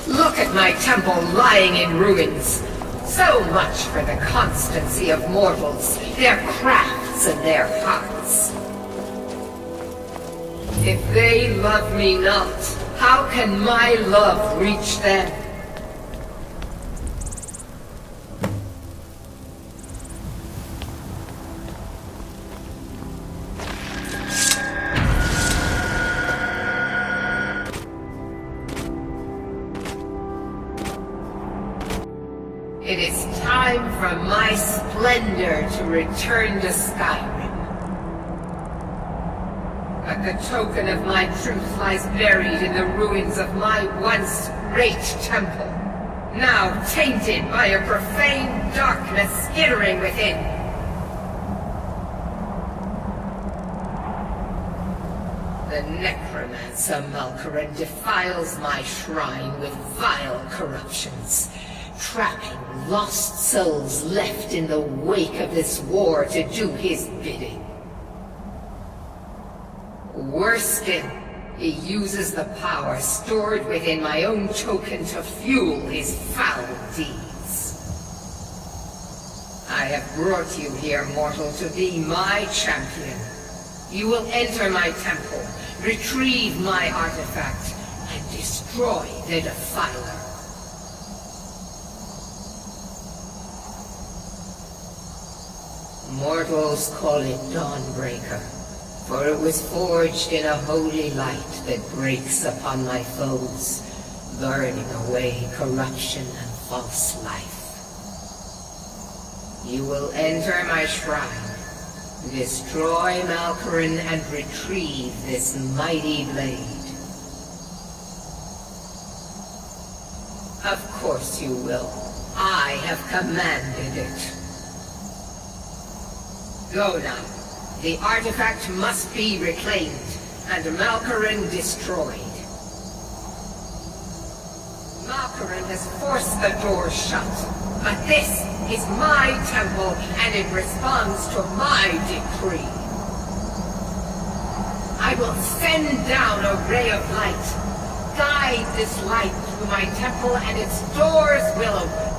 Look at my temple lying in ruins. So much for the constancy of mortals, their crafts and their hearts. If they love me not, how can my love reach them? It is time for my splendor to return to Skyrim. But the token of my truth lies buried in the ruins of my once great temple, now tainted by a profane darkness skittering within. The necromancer Malkaran defiles my shrine with vile corruptions, trapping lost souls left in the wake of this war to do his bidding. Worse still, he uses the power stored within my own token to fuel his foul deeds. I have brought you here, mortal, to be my champion. You will enter my temple, retrieve my artifact, and destroy the Defiler. Mortals call it Dawnbreaker, for it was forged in a holy light that breaks upon my foes, burning away corruption and false life. You will enter my shrine, destroy Malkaran, and retrieve this mighty blade. Of course you will. I have commanded it. Go now. The artifact must be reclaimed, and Malkaran destroyed. Malkaran has forced the door shut, but this is my temple, and it responds to my decree. I will send down a ray of light. Guide this light through my temple, and its doors will open.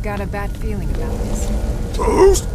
got a bad feeling about this. Toast!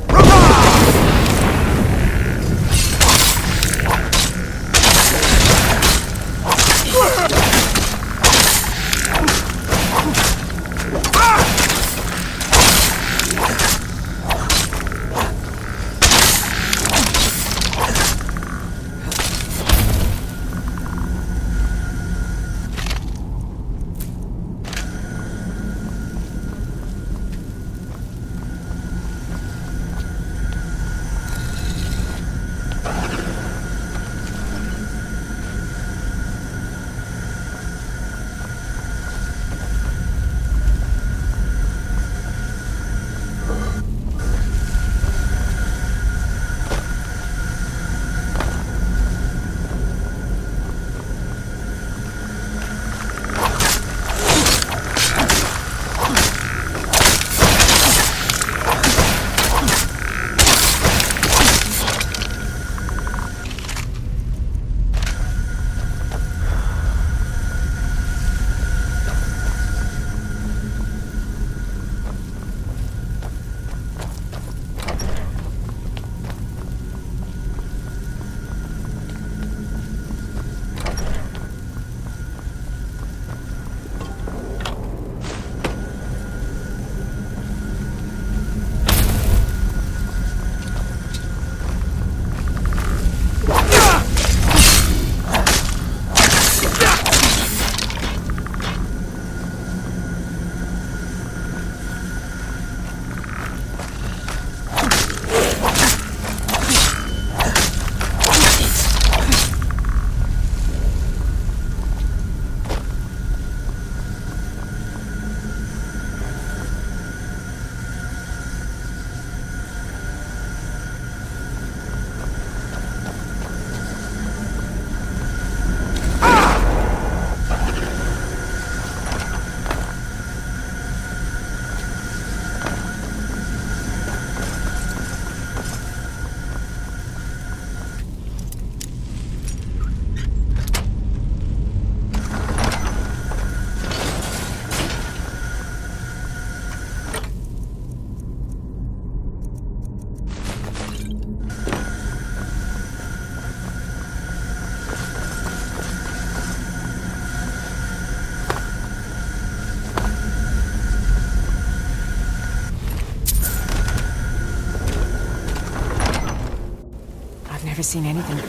Never seen anything.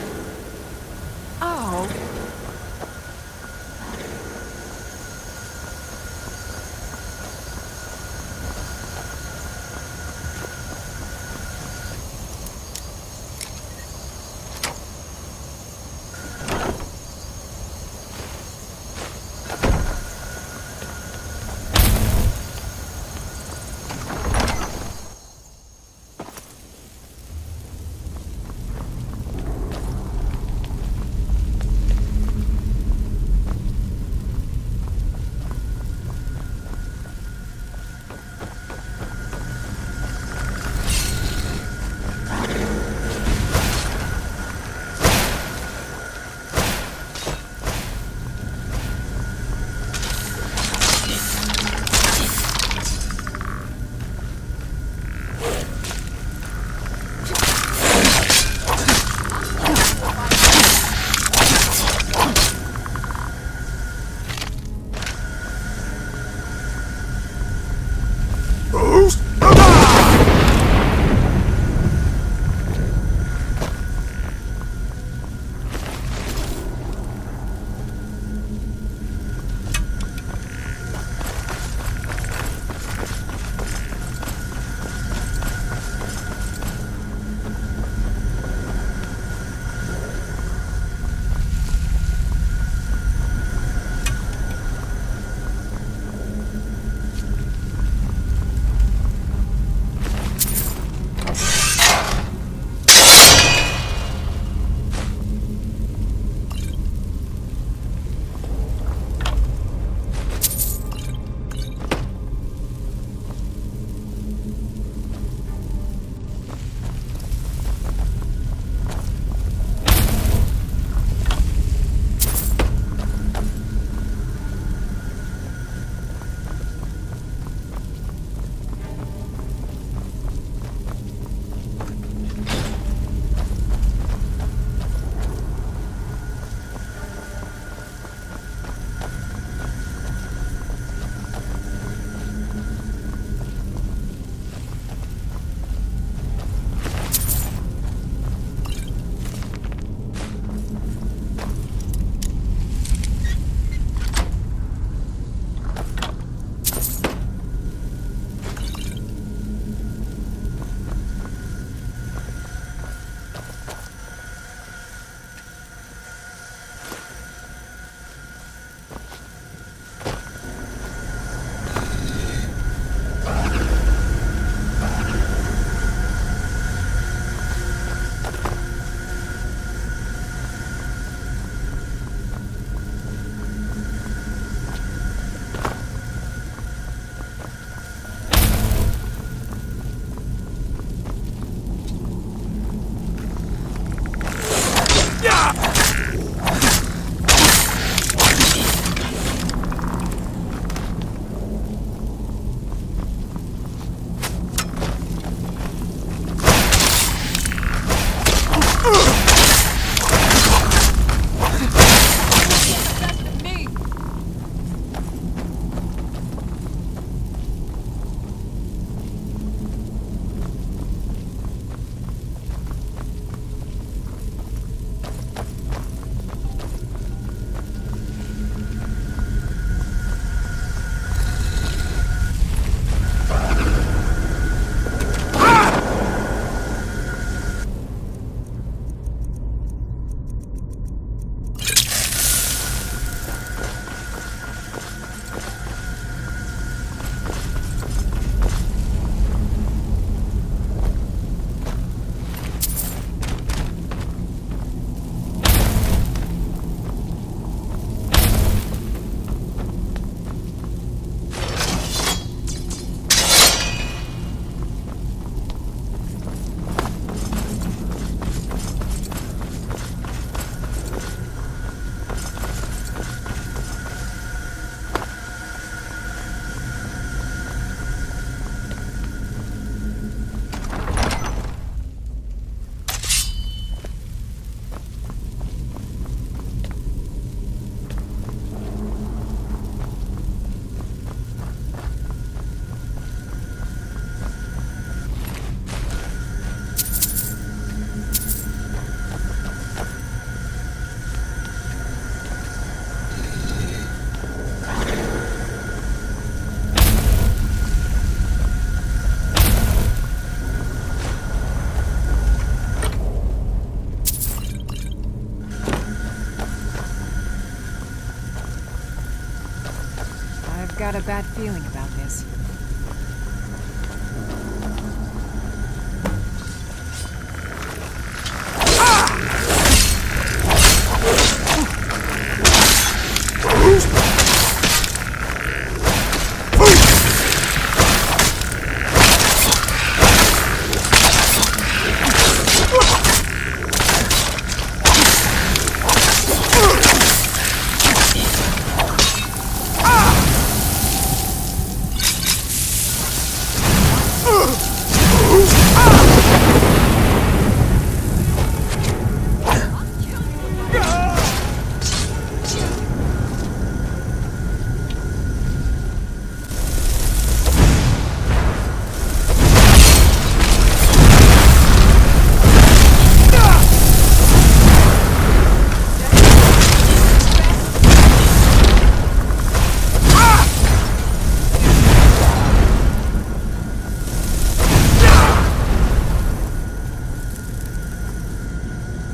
Oh. got a bad feeling about this.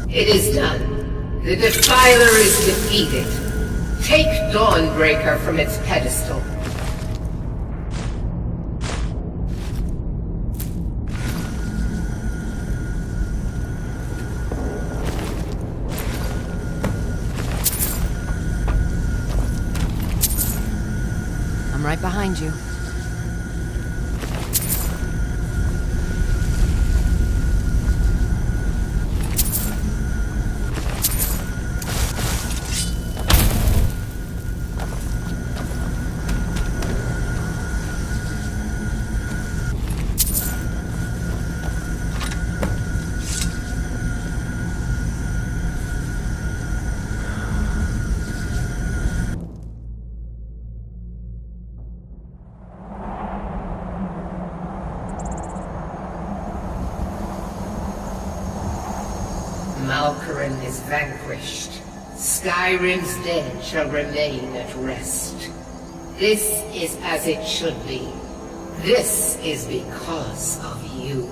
It is done. The Defiler is defeated. Take Dawnbreaker from its pedestal. I'm right behind you. Malkoran is vanquished. Skyrim's dead shall remain at rest. This is as it should be. This is because of you.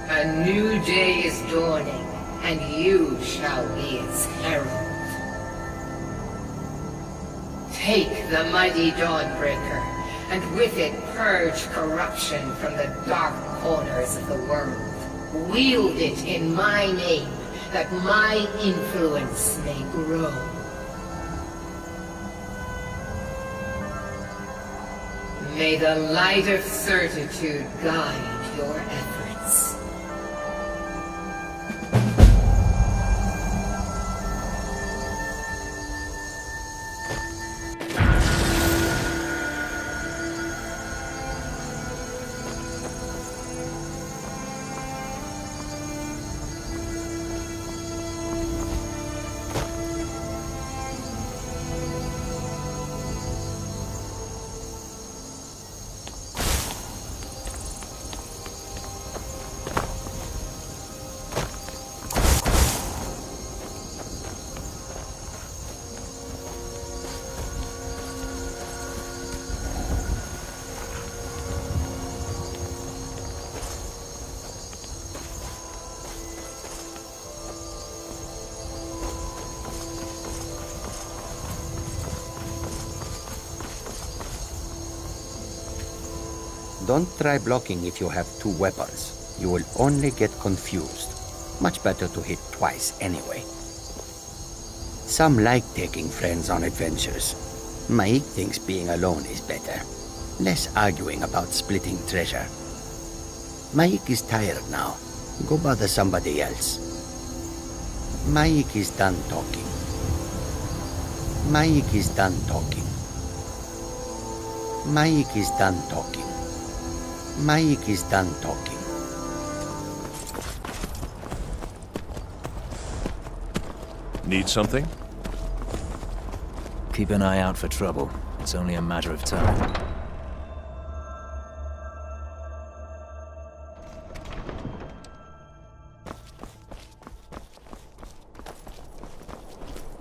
A new day is dawning, and you shall be its herald. Take the mighty Dawnbreaker, and with it purge corruption from the dark corners of the world. Wield it in my name, that my influence may grow. May the light of certitude guide your efforts. Don't try blocking if you have two weapons. You will only get confused. Much better to hit twice anyway. Some like taking friends on adventures. Maik thinks being alone is better. Less arguing about splitting treasure. Maik is tired now. Go bother somebody else. Maik is done talking. Maik is done talking. Maik is done talking. Maik is done talking. Need something? Keep an eye out for trouble. It's only a matter of time.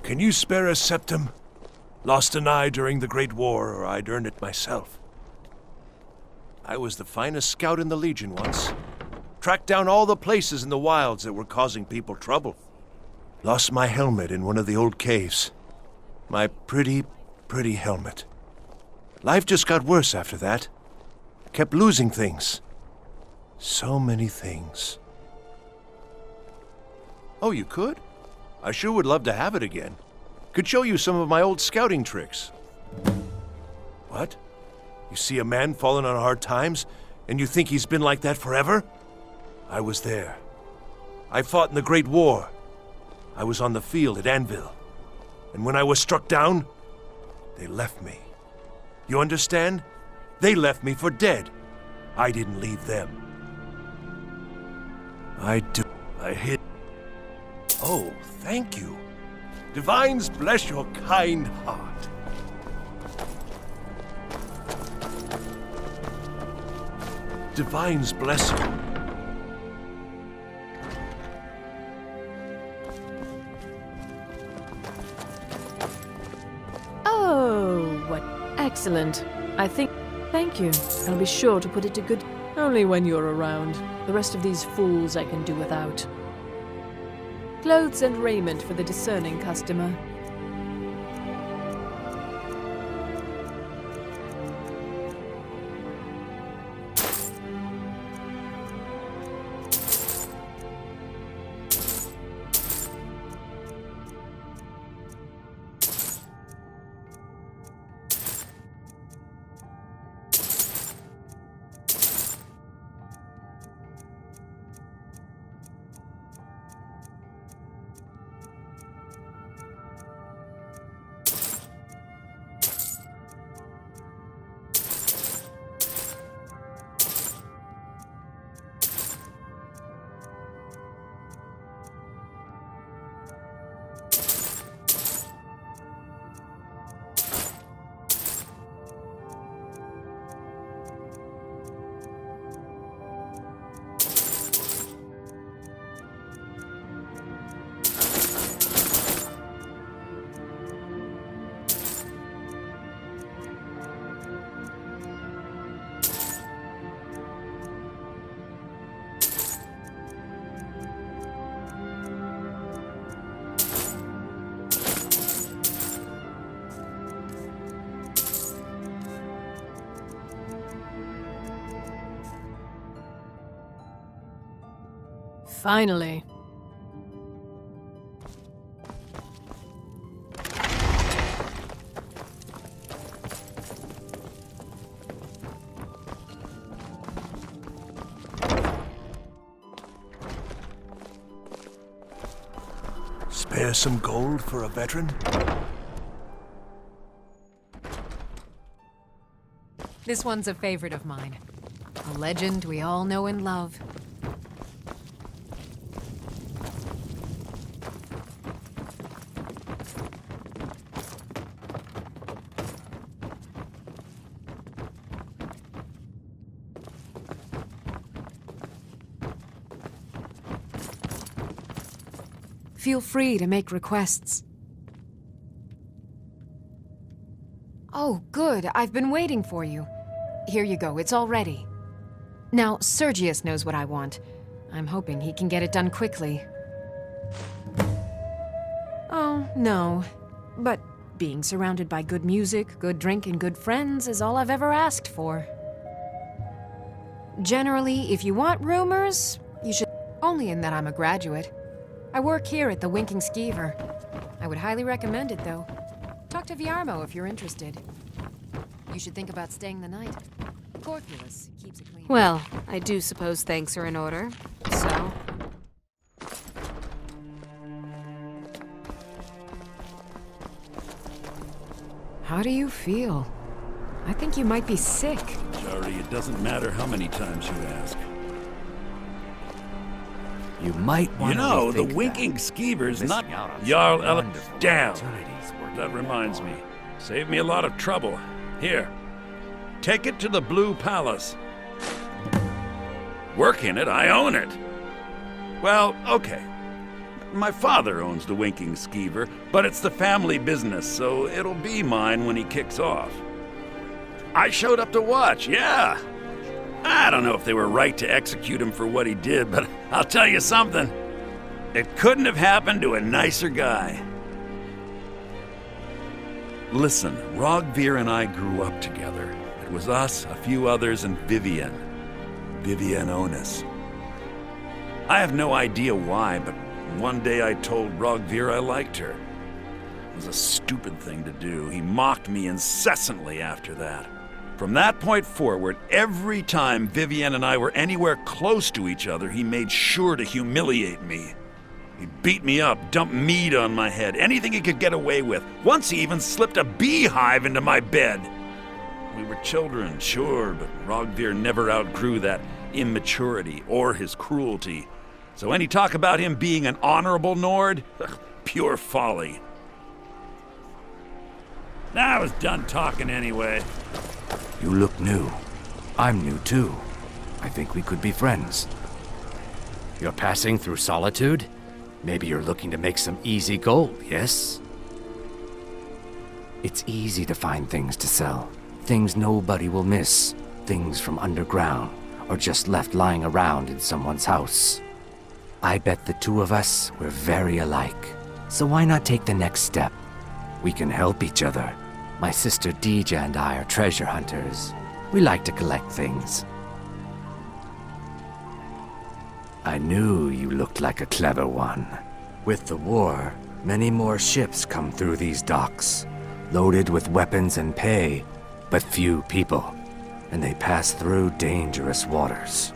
Can you spare a septum? Lost an eye during the Great War, or I'd earn it myself. I was the finest scout in the Legion once. Tracked down all the places in the wilds that were causing people trouble. Lost my helmet in one of the old caves. My pretty, pretty helmet. Life just got worse after that. Kept losing things. So many things. Oh, you could? I sure would love to have it again. Could show you some of my old scouting tricks. What? You see a man falling on hard times, and you think he's been like that forever? I was there. I fought in the Great War. I was on the field at Anvil. And when I was struck down, they left me. You understand? They left me for dead. I didn't leave them. I hid. Oh, thank you. Divines bless your kind heart. Divines bless you. Oh, what excellent. Thank you. I'll be sure to put it to good. Only when you're around. The rest of these fools I can do without. Clothes and raiment for the discerning customer. Finally. Spare some gold for a veteran? This one's a favorite of mine. A legend we all know and love. Feel free to make requests. Oh, good. I've been waiting for you. Here you go. It's all ready. Now, Sergius knows what I want. I'm hoping he can get it done quickly. Oh, no. But being surrounded by good music, good drink, and good friends is all I've ever asked for. Generally, if you want rumors, you should... Only in that I'm a graduate. I work here at the Winking Skeever. I would highly recommend it, though. Talk to Viarmo if you're interested. You should think about staying the night. Corpulus keeps it clean. Well, I do suppose thanks are in order, so... How do you feel? I think you might be sick. Sorry, it doesn't matter how many times you ask. You might want You to know, the rethink Winking that. Skeever's Missing not out on Jarl some Ele... wonderful Damn! opportunities working That reminds me. alone. Saved me a lot of trouble. Here, take it to the Blue Palace. Work in it, I own it. Well, okay. My father owns the Winking Skeever, but it's the family business, so it'll be mine when he kicks off. I showed up to watch, yeah. I don't know if they were right to execute him for what he did, but I'll tell you something. It couldn't have happened to a nicer guy. Listen, Rogvir and I grew up together. It was us, a few others, and Vivienne. Vivienne Onus. I have no idea why, but one day I told Rogvir I liked her. It was a stupid thing to do. He mocked me incessantly after that. From that point forward, every time Vivienne and I were anywhere close to each other, he made sure to humiliate me. He beat me up, dumped meat on my head, anything he could get away with. Once he even slipped a beehive into my bed. We were children, sure, but Rogvir never outgrew that immaturity or his cruelty. So any talk about him being an honorable Nord? Pure folly. I was done talking anyway. You look new. I'm new too. I think we could be friends. You're passing through Solitude? Maybe you're looking to make some easy gold, yes? It's easy to find things to sell. Things nobody will miss. Things from underground, or just left lying around in someone's house. I bet the two of us were very alike. So why not take the next step? We can help each other. My sister Deja and I are treasure hunters. We like to collect things. I knew you looked like a clever one. With the war, many more ships come through these docks, loaded with weapons and pay, but few people, and they pass through dangerous waters.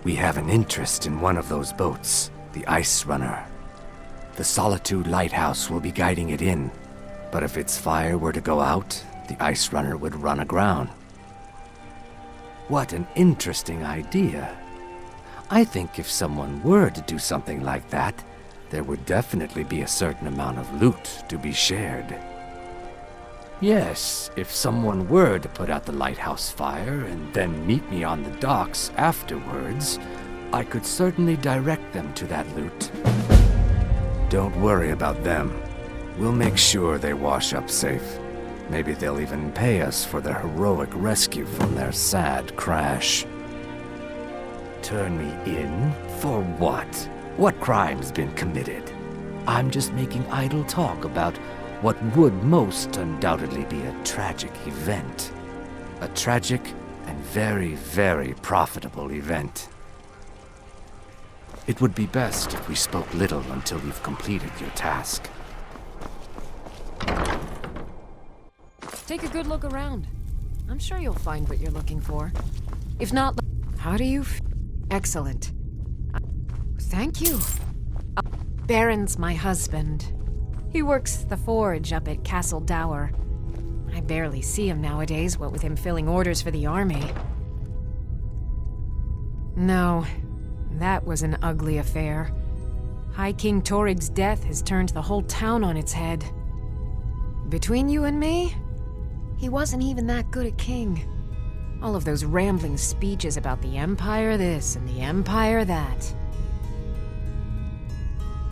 We have an interest in one of those boats, the Ice Runner. The Solitude Lighthouse will be guiding it in, but if its fire were to go out, the Ice Runner would run aground. What an interesting idea. I think if someone were to do something like that, there would definitely be a certain amount of loot to be shared. Yes, if someone were to put out the lighthouse fire and then meet me on the docks afterwards, I could certainly direct them to that loot. Don't worry about them. We'll make sure they wash up safe. Maybe they'll even pay us for their heroic rescue from their sad crash. Turn me in? For what? What crime's been committed? I'm just making idle talk about what would most undoubtedly be a tragic event. A tragic and very, very profitable event. It would be best if we spoke little until you've completed your task. Take a good look around. I'm sure you'll find what you're looking for. If not, how do you Excellent. Thank you. Baron's my husband. He works the forge up at Castle Dower. I barely see him nowadays, what with him filling orders for the army. No, that was an ugly affair. High King Torig's death has turned the whole town on its head. Between you and me, he wasn't even that good a king. All of those rambling speeches about the Empire this and the Empire that.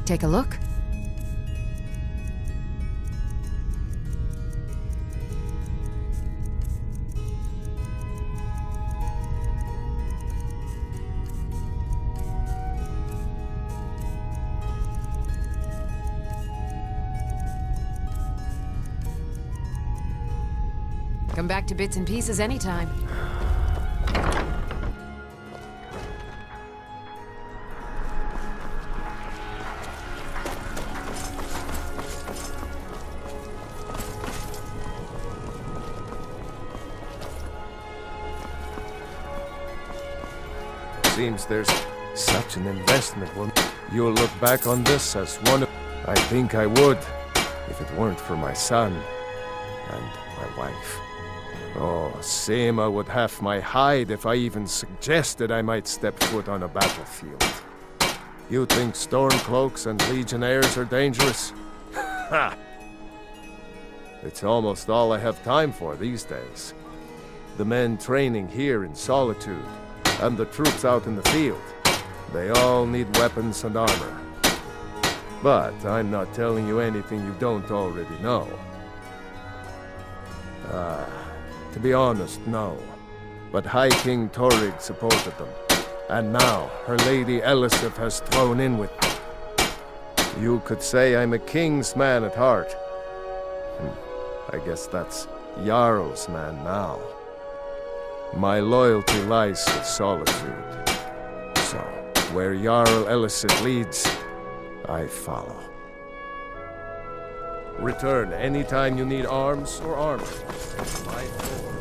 Take a look. Come back to bits and pieces anytime. Seems there's such an investment. You'll look back on this as one of... I think I would, if it weren't for my son and my wife. Oh, Seema would have my hide if I even suggested I might step foot on a battlefield. You think Stormcloaks and Legionnaires are dangerous? Ha! It's almost all I have time for these days. The men training here in Solitude, and the troops out in the field. They all need weapons and armor. But I'm not telling you anything you don't already know. To be honest, no. But High King Torig supported them. And now, her Lady Elisif has thrown in with me. You could say I'm a king's man at heart. I guess that's Jarl's man now. My loyalty lies with solitude. So, where Jarl Elised leads, I follow. Return anytime you need arms or armor. My forward.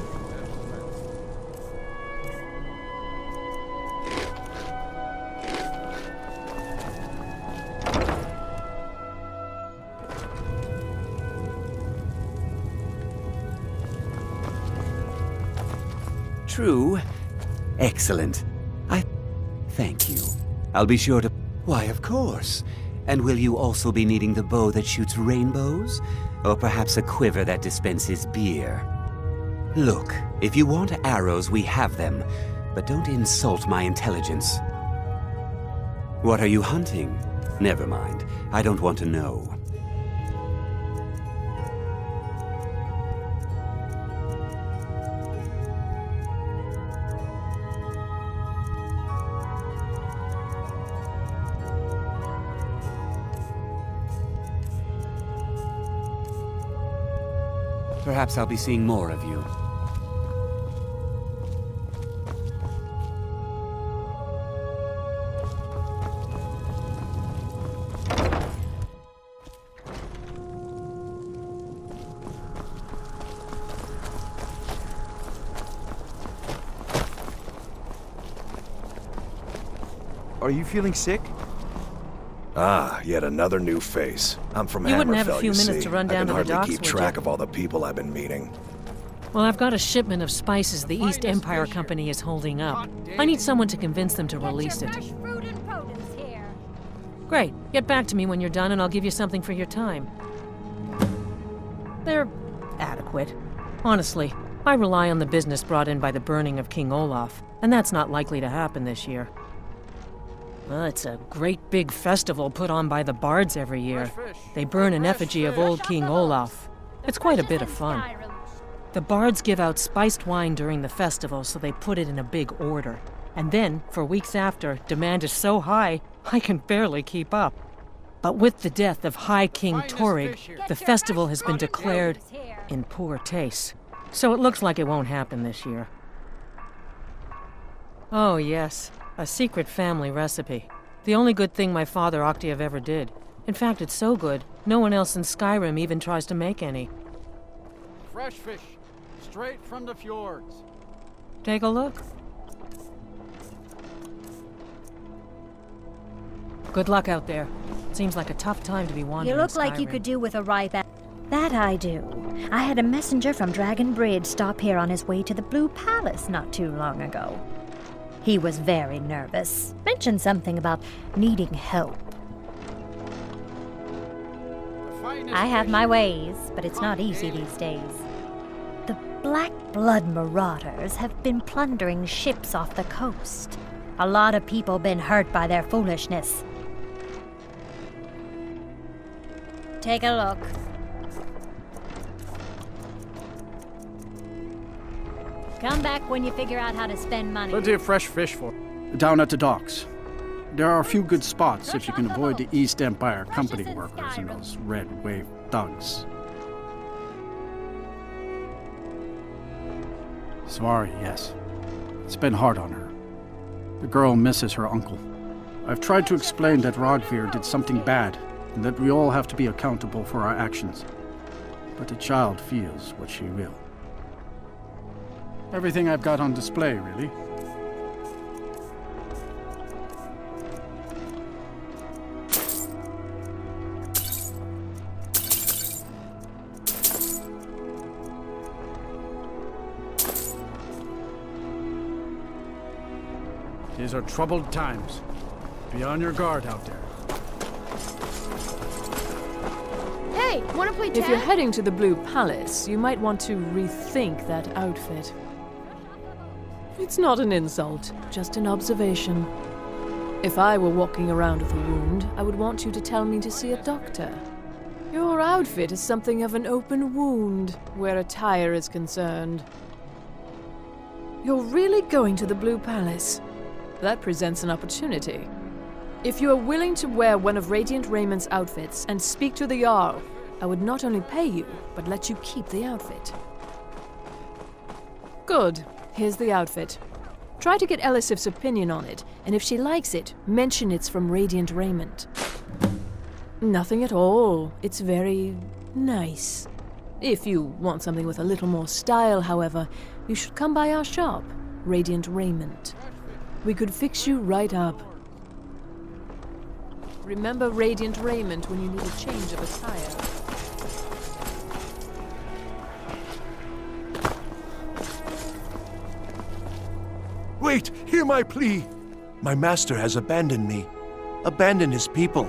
True. Excellent. Thank you. I'll be sure to... Why, of course. And will you also be needing the bow that shoots rainbows? Or perhaps a quiver that dispenses beer? Look, if you want arrows, we have them. But don't insult my intelligence. What are you hunting? Never mind. I don't want to know. Perhaps I'll be seeing more of you. Are you feeling sick? Ah, yet another new face. I'm from Hammerfell, You wouldn't have a few minutes to run down to the docks, I can hardly keep would track you? of all the people I've been meeting. Well, I've got a shipment of spices the East Empire Company is holding up. I need someone to convince them to release it. Great. Get back to me when you're done and I'll give you something for your time. They're adequate. Honestly, I rely on the business brought in by the burning of King Olaf, and that's not likely to happen this year. Well, it's a great big festival put on by the bards every year. They burn an effigy of old King Olaf. It's quite a bit of fun. The bards give out spiced wine during the festival, so they put it in a big order. And then, for weeks after, demand is so high, I can barely keep up. But with the death of High King Torrig, the festival has been declared in poor taste. So it looks like it won't happen this year. Oh yes, a secret family recipe. The only good thing my father Octave ever did. In fact, it's so good, no one else in Skyrim even tries to make any. Fresh fish, straight from the fjords. Take a look. Good luck out there. Seems like a tough time to be wandering You look like you Skyrim. could do with a ripe That I do. I had a messenger from Dragon Bridge stop here on his way to the Blue Palace not too long ago. He was very nervous. Mentioned something about needing help. I have my ways, but it's not easy these days. The Black Blood Marauders have been plundering ships off the coast. A lot of people been hurt by their foolishness. Take a look. Come back when you figure out how to spend money. Plenty of fresh fish for down at the docks. There are a few good spots if you can avoid the East Empire Company workers and those Red Wave thugs. Svari, yes. It's been hard on her. The girl misses her uncle. I've tried to explain that Rogvir did something bad, and that we all have to be accountable for our actions. But the child feels what she will. Everything I've got on display, really. These are troubled times. Be on your guard out there. Hey, wanna play tag? If you're heading to the Blue Palace, you might want to rethink that outfit. It's not an insult, just an observation. If I were walking around with a wound, I would want you to tell me to see a doctor. Your outfit is something of an open wound, where attire is concerned. You're really going to the Blue Palace? That presents an opportunity. If you are willing to wear one of Radiant Raymond's outfits and speak to the Jarl, I would not only pay you, but let you keep the outfit. Good. Here's the outfit. Try to get Elisif's opinion on it, and if she likes it, mention it's from Radiant Raiment. Nothing at all. It's very nice. If you want something with a little more style, however, you should come by our shop, Radiant Raiment. We could fix you right up. Remember Radiant Raiment when you need a change of attire. Wait! Hear my plea! My master has abandoned me. Abandoned his people.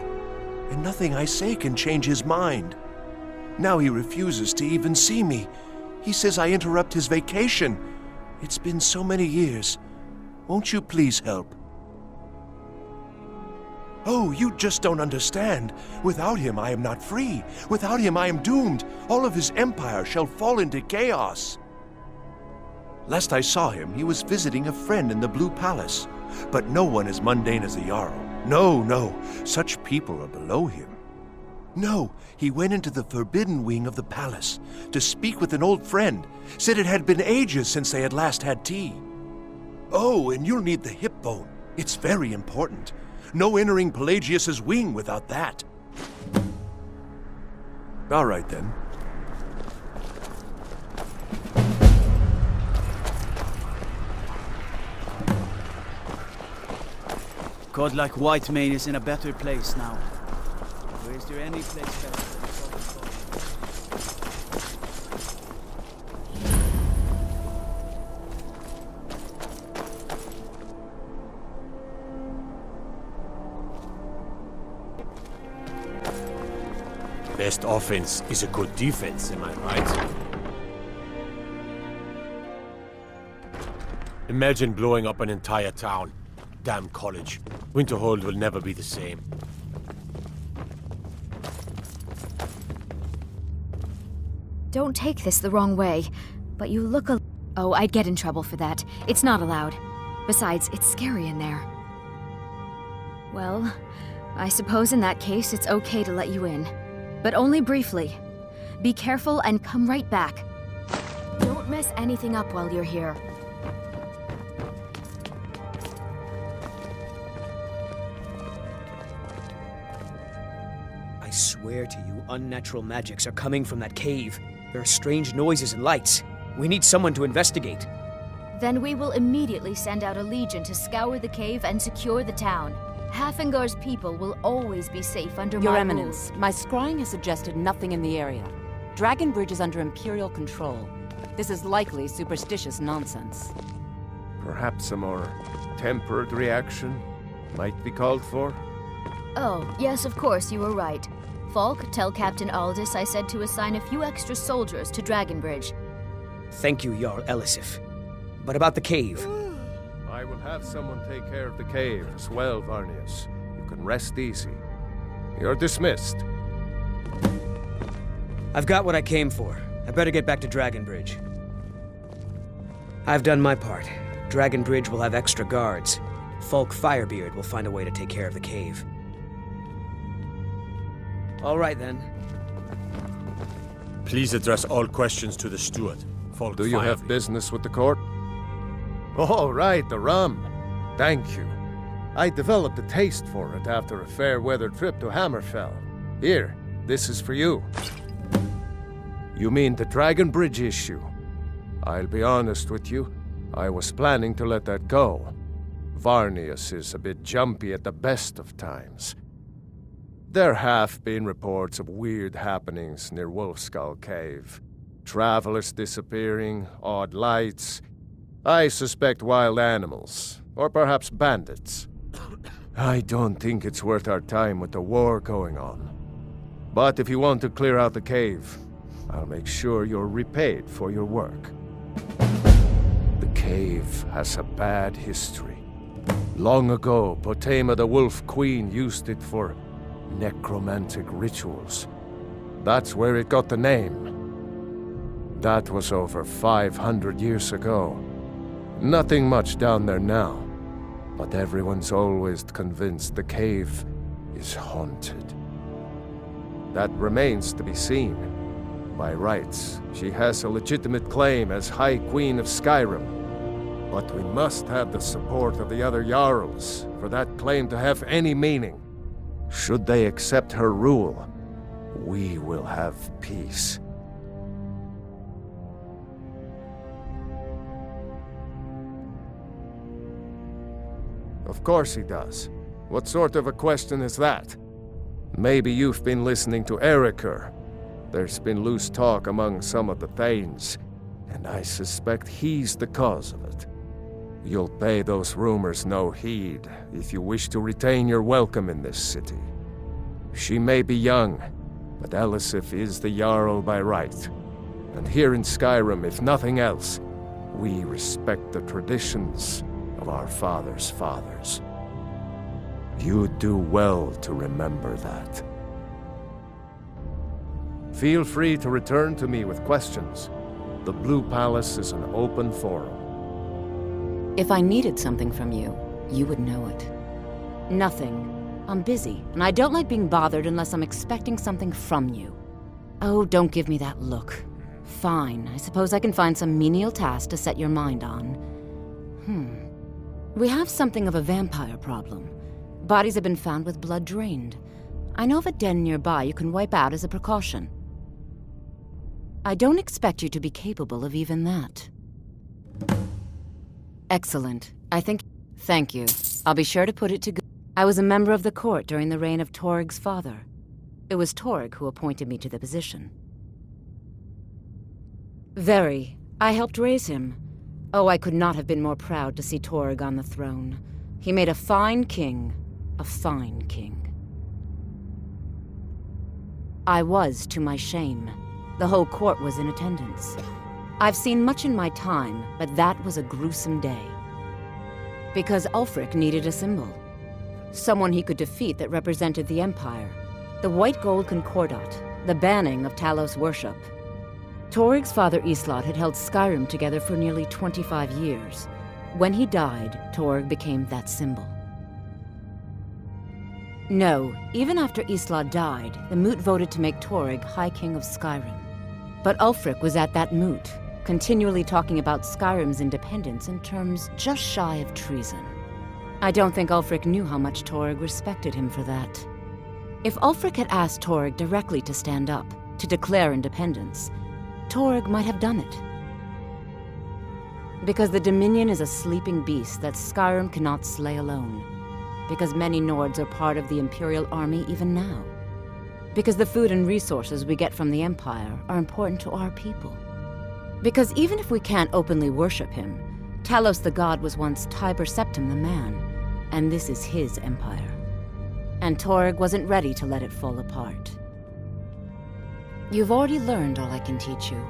And nothing I say can change his mind. Now he refuses to even see me. He says I interrupt his vacation. It's been so many years. Won't you please help? Oh, you just don't understand. Without him, I am not free. Without him, I am doomed. All of his empire shall fall into chaos. Last I saw him, he was visiting a friend in the Blue Palace. But no one as mundane as the Jarl. No, no. Such people are below him. No, he went into the forbidden wing of the palace to speak with an old friend. Said it had been ages since they had last had tea. Oh, and you'll need the hip bone. It's very important. No entering Pelagius's wing without that. All right, then. Godlike Whitemane is in a better place now. Or is there any place better than Best offense is a good defense, am I right? Imagine blowing up an entire town. Damn college. Winterhold will never be the same. Don't take this the wrong way, but you look a... Oh, I'd get in trouble for that. It's not allowed. Besides, it's scary in there. Well, I suppose in that case it's okay to let you in. But only briefly. Be careful and come right back. Don't mess anything up while you're here. I swear to you, unnatural magics are coming from that cave. There are strange noises and lights. We need someone to investigate. Then we will immediately send out a legion to scour the cave and secure the town. Hafengar's people will always be safe under Your my Eminence, rule. my scrying has suggested nothing in the area. Dragonbridge is under Imperial control. This is likely superstitious nonsense. Perhaps a more tempered reaction might be called for? Oh, yes, of course, you were right. Falk, tell Captain Aldous I said to assign a few extra soldiers to Dragonbridge. Thank you, Jarl Elisif. But about the cave... I will have someone take care of the cave as well, Varnius. You can rest easy. You're dismissed. I've got what I came for. I better get back to Dragonbridge. I've done my part. Dragonbridge will have extra guards. Falk Firebeard will find a way to take care of the cave. All right, then. Please address all questions to the steward. Falk Do you have business with the court? All right, the rum. Thank you. I developed a taste for it after a fair-weather trip to Hammerfell. Here, this is for you. You mean the Dragonbridge issue? I'll be honest with you. I was planning to let that go. Varnius is a bit jumpy at the best of times. There have been reports of weird happenings near Wolfskull Cave. Travelers disappearing, odd lights. I suspect wild animals, or perhaps bandits. I don't think it's worth our time with the war going on. But if you want to clear out the cave, I'll make sure you're repaid for your work. The cave has a bad history. Long ago, Potema the Wolf Queen used it for necromantic rituals. That's where it got the name. That was over 500 years ago. Nothing much down there now, but everyone's always convinced the cave is haunted. That remains to be seen. By rights, she has a legitimate claim as High Queen of Skyrim. But we must have the support of the other Jarls for that claim to have any meaning. Should they accept her rule, we will have peace. Of course he does. What sort of a question is that? Maybe you've been listening to Ericur. There's been loose talk among some of the Thanes, and I suspect he's the cause of it. You'll pay those rumors no heed if you wish to retain your welcome in this city. She may be young, but Elisif is the Jarl by right. And here in Skyrim, if nothing else, we respect the traditions of our fathers' fathers. You'd do well to remember that. Feel free to return to me with questions. The Blue Palace is an open forum. If I needed something from you, you would know it. Nothing. I'm busy, and I don't like being bothered unless I'm expecting something from you. Oh, don't give me that look. Fine, I suppose I can find some menial task to set your mind on. We have something of a vampire problem. Bodies have been found with blood drained. I know of a den nearby you can wipe out as a precaution. I don't expect you to be capable of even that. Excellent. Thank you. I'll be sure to put it to good. I was a member of the court during the reign of Toryg's father. It was Toryg who appointed me to the position. Very. I helped raise him. Oh, I could not have been more proud to see Toryg on the throne. He made a fine king. A fine king. I was, to my shame. The whole court was in attendance. I've seen much in my time, but that was a gruesome day. Because Ulfric needed a symbol. Someone he could defeat that represented the Empire. The White Gold Concordat, the banning of Talos worship. Toryg's father Islot had held Skyrim together for nearly 25 years. When he died, Toryg became that symbol. No, even after Islot died, the Moot voted to make Toryg High King of Skyrim. But Ulfric was at that Moot, continually talking about Skyrim's independence in terms just shy of treason. I don't think Ulfric knew how much Toryg respected him for that. If Ulfric had asked Toryg directly to stand up, to declare independence, Toryg might have done it. Because the Dominion is a sleeping beast that Skyrim cannot slay alone. Because many Nords are part of the Imperial Army even now. Because the food and resources we get from the Empire are important to our people. Because even if we can't openly worship him, Talos the God was once Tiber Septim the man, and this is his empire. And Toryg wasn't ready to let it fall apart. You've already learned all I can teach you.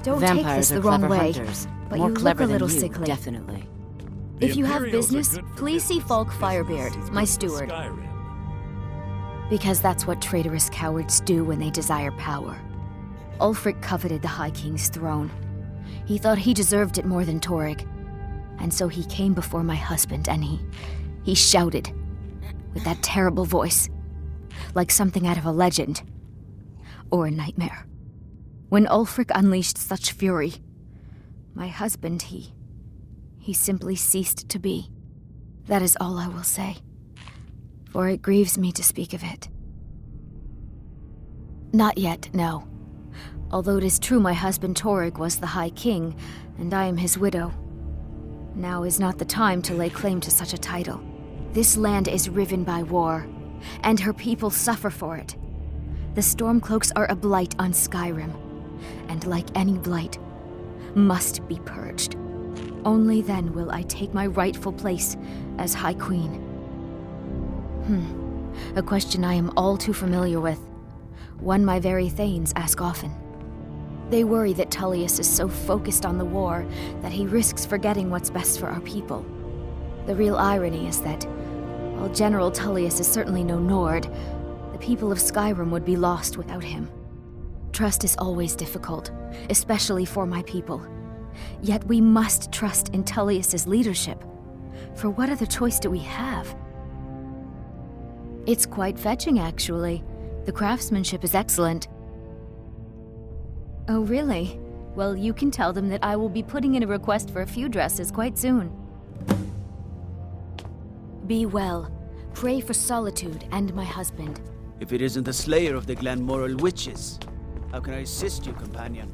Don't Vampires take this the are wrong clever way, hunters. but More you look clever a little than you, sickly. Definitely. If you have business, please see Falk Firebeard, my steward. Because that's what traitorous cowards do when they desire power. Ulfric coveted the High King's throne. He thought he deserved it more than Toryg. And so he came before my husband and he shouted, with that terrible voice, like something out of a legend, or a nightmare. When Ulfric unleashed such fury, my husband, he simply ceased to be. That is all I will say, for it grieves me to speak of it. Not yet, no. Although it is true my husband Toryg was the High King, and I am his widow. Now is not the time to lay claim to such a title. This land is riven by war, and her people suffer for it. The Stormcloaks are a blight on Skyrim, and like any blight, must be purged. Only then will I take my rightful place as High Queen. A question I am all too familiar with. One my very Thanes ask often. They worry that Tullius is so focused on the war that he risks forgetting what's best for our people. The real irony is that, while General Tullius is certainly no Nord, the people of Skyrim would be lost without him. Trust is always difficult, especially for my people. Yet we must trust in Tullius's leadership. for what other choice do we have? It's quite fetching, actually. The craftsmanship is excellent. Oh, really? Well, you can tell them that I will be putting in a request for a few dresses quite soon. Be well. Pray for Solitude and my husband. If it isn't the slayer of the Glenmoral witches, how can I assist you, companion?